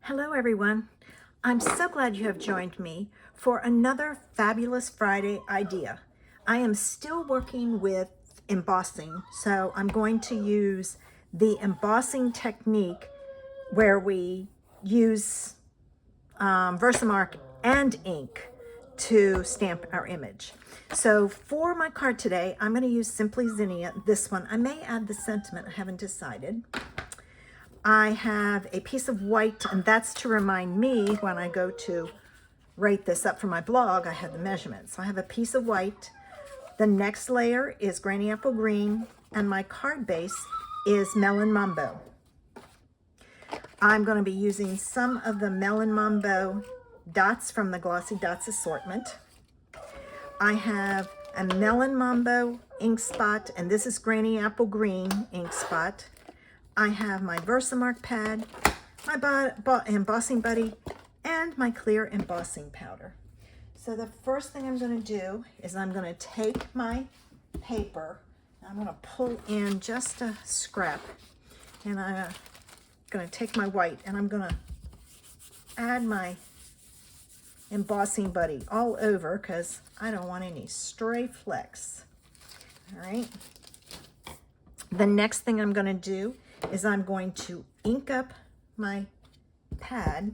Hello everyone. I'm so glad you have joined me for another fabulous Friday idea. I am still working with embossing, so I'm going to use the embossing technique where we use Versamark and ink to stamp our image. So for my card today, I'm going to use Simply Zinnia, this one. I may add the sentiment, I haven't decided. I have a piece of white, and that's to remind me when I go to write this up for my blog, I have the measurements. So I have a piece of white. The next layer is Granny Apple Green, and my card base is Melon Mambo. I'm going to be using some of the Melon Mambo dots from the Glossy Dots assortment. I have a Melon Mambo ink spot, and this is Granny Apple Green ink spot. I have my Versamark pad, my embossing buddy, and my clear embossing powder. So the first thing I'm going to do is I'm going to take my paper, I'm going to pull in just a scrap, and I'm going to take my white, and I'm going to add my embossing buddy all over because I don't want any stray flecks. All right. The next thing I'm going to do is I'm going to ink up my pad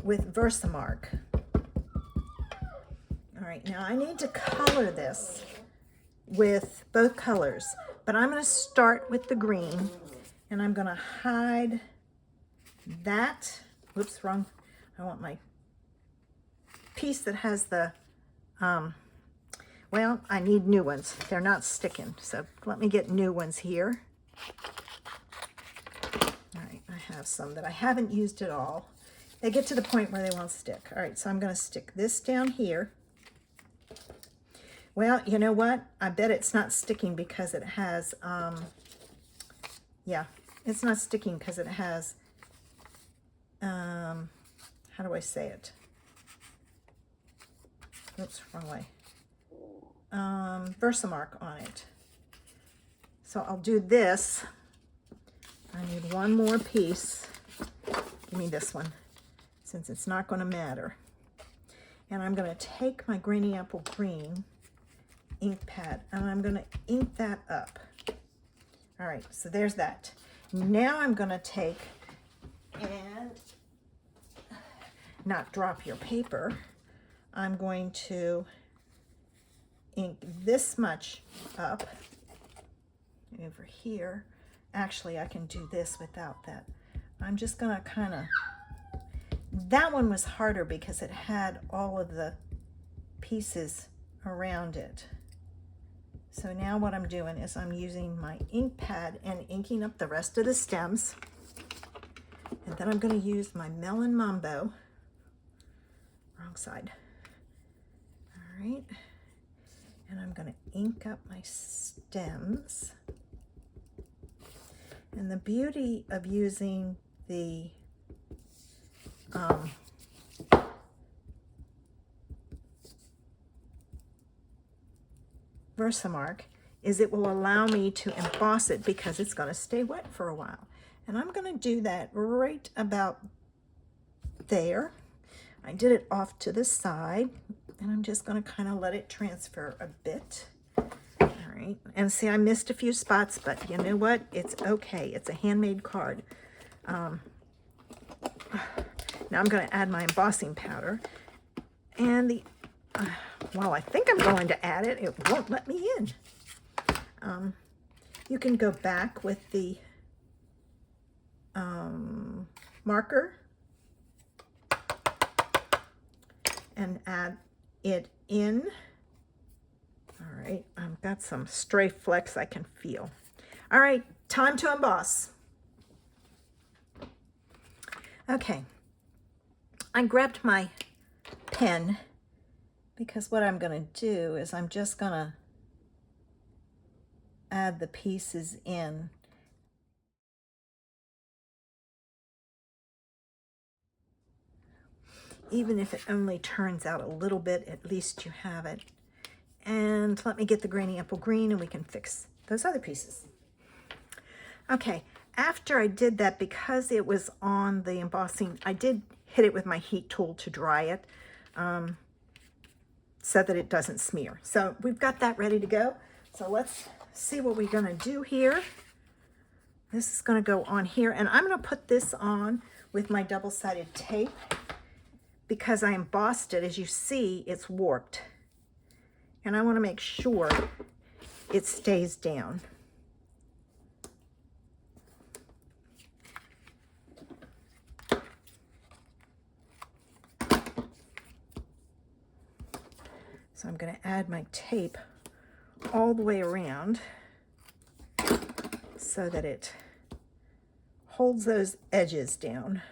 with Versamark. All right, now I need to color this with both colors, but I'm going to start with the green, and I'm going to hide that. Whoops, wrong. I want my piece that has the, well, I need new ones. They're not sticking, so let me get new ones here. All right, I have some that I haven't used at all. They get to the point where they won't stick. All right, so I'm going to stick this down here. Well, you know what? I bet it's not sticking because it has, yeah, it's not sticking because it has, how do I say it? Oops, wrong way. Versamark on it. So I'll do this. I need one more piece. Give me this one, since it's not going to matter. And I'm going to take my Granny Apple Green ink pad, and I'm going to ink that up. All right, so there's that. Now I'm going to take and not drop your paper. I'm going to ink this much up over here. Actually, I can do this without that. I'm just going to kind of, that one was harder because it had all of the pieces around it. So now what I'm doing is I'm using my ink pad and inking up the rest of the stems. And then I'm going to use my Melon Mambo. Wrong side. All right. And I'm going to ink up my stems. And the beauty of using the Versamark is it will allow me to emboss it because it's going to stay wet for a while. And I'm going to do that right about there. I did it off to the side, and I'm just going to kind of let it transfer a bit. All right, and see, I missed a few spots, but you know what? It's okay. It's a handmade card. Now I'm going to add my embossing powder, and the well, I think I'm going to add it. It won't let me in. You can go back with the marker and add it in. All right, I've got some stray flecks I can feel. All right, time to emboss. Okay, I grabbed my pen because what I'm going to do is I'm just going to add the pieces in. Even if it only turns out a little bit, at least you have it. And let me get the Granny Apple Green and we can fix those other pieces. Okay, after I did that, because it was on the embossing, I did hit it with my heat tool to dry it so that it doesn't smear. So we've got that ready to go. So let's see what we're going to do here. This is going to go on here, and I'm going to put this on with my double-sided tape because I embossed it. As you see, it's warped, and I want to make sure it stays down. So I'm going to add my tape all the way around so that it holds those edges down.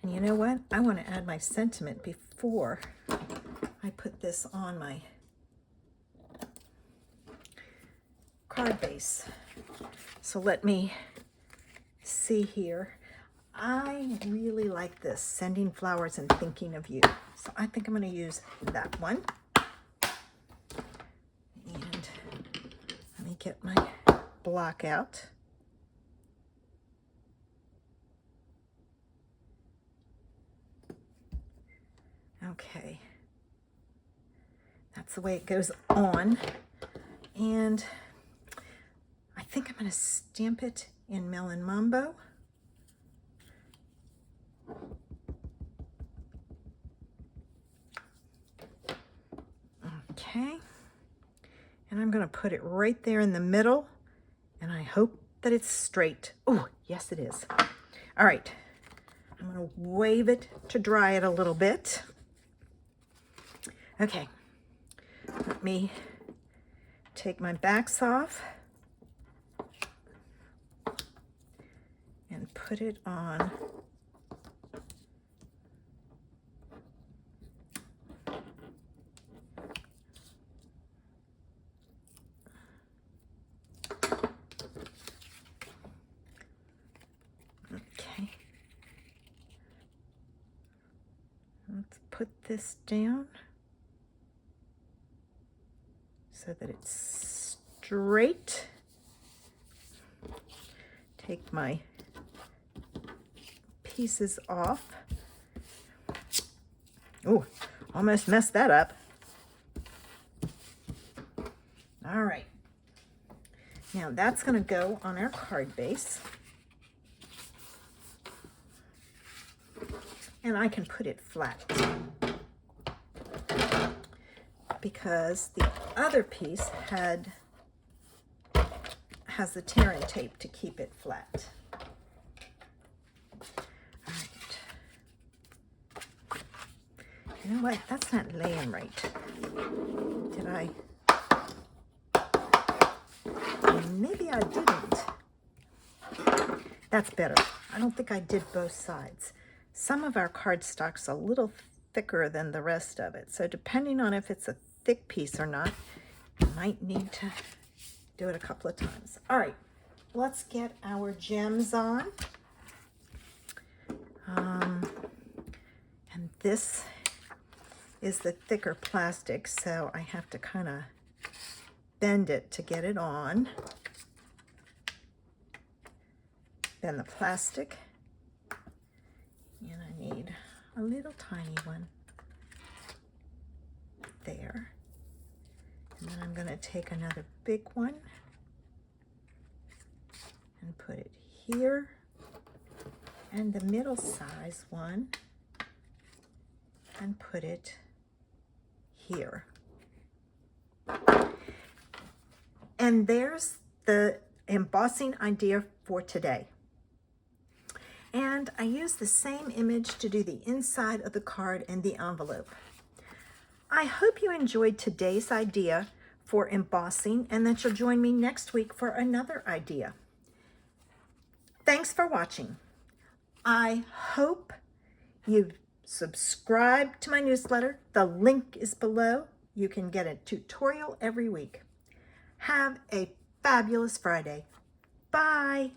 And you know what? I want to add my sentiment before I put this on my card base. So let me see here. I really like this, sending flowers and thinking of you. So I think I'm going to use that one. And let me get my block out. Okay. That's the way it goes on. And I think I'm going to stamp it in Melon Mambo. Okay, and I'm going to put it right there in the middle, and I hope that it's straight. Oh, yes it is. All right, I'm going to wave it to dry it a little bit. Okay, let me take my backs off and put it on. Let's put this down so that it's straight. Take my pieces off. Oh, almost messed that up. All right. Now that's going to go on our card base. And I can put it flat because the other piece has the tearing tape to keep it flat. All right. You know what? That's not laying right. Did I? Maybe I didn't. That's better. I don't think I did both sides. Some of our cardstock's a little thicker than the rest of it. So depending on if it's a thick piece or not, you might need to do it a couple of times. All right, let's get our gems on. And this is the thicker plastic, so I have to kind of bend it to get it on. Bend the plastic. And I need a little tiny one there. And then I'm going to take another big one and put it here. And the middle size one and put it here. And there's the embossing idea for today. And I used the same image to do the inside of the card and the envelope. I hope you enjoyed today's idea for embossing and that you'll join me next week for another idea. Thanks for watching. I hope you've subscribed to my newsletter. The link is below. You can get a tutorial every week. Have a fabulous Friday. Bye.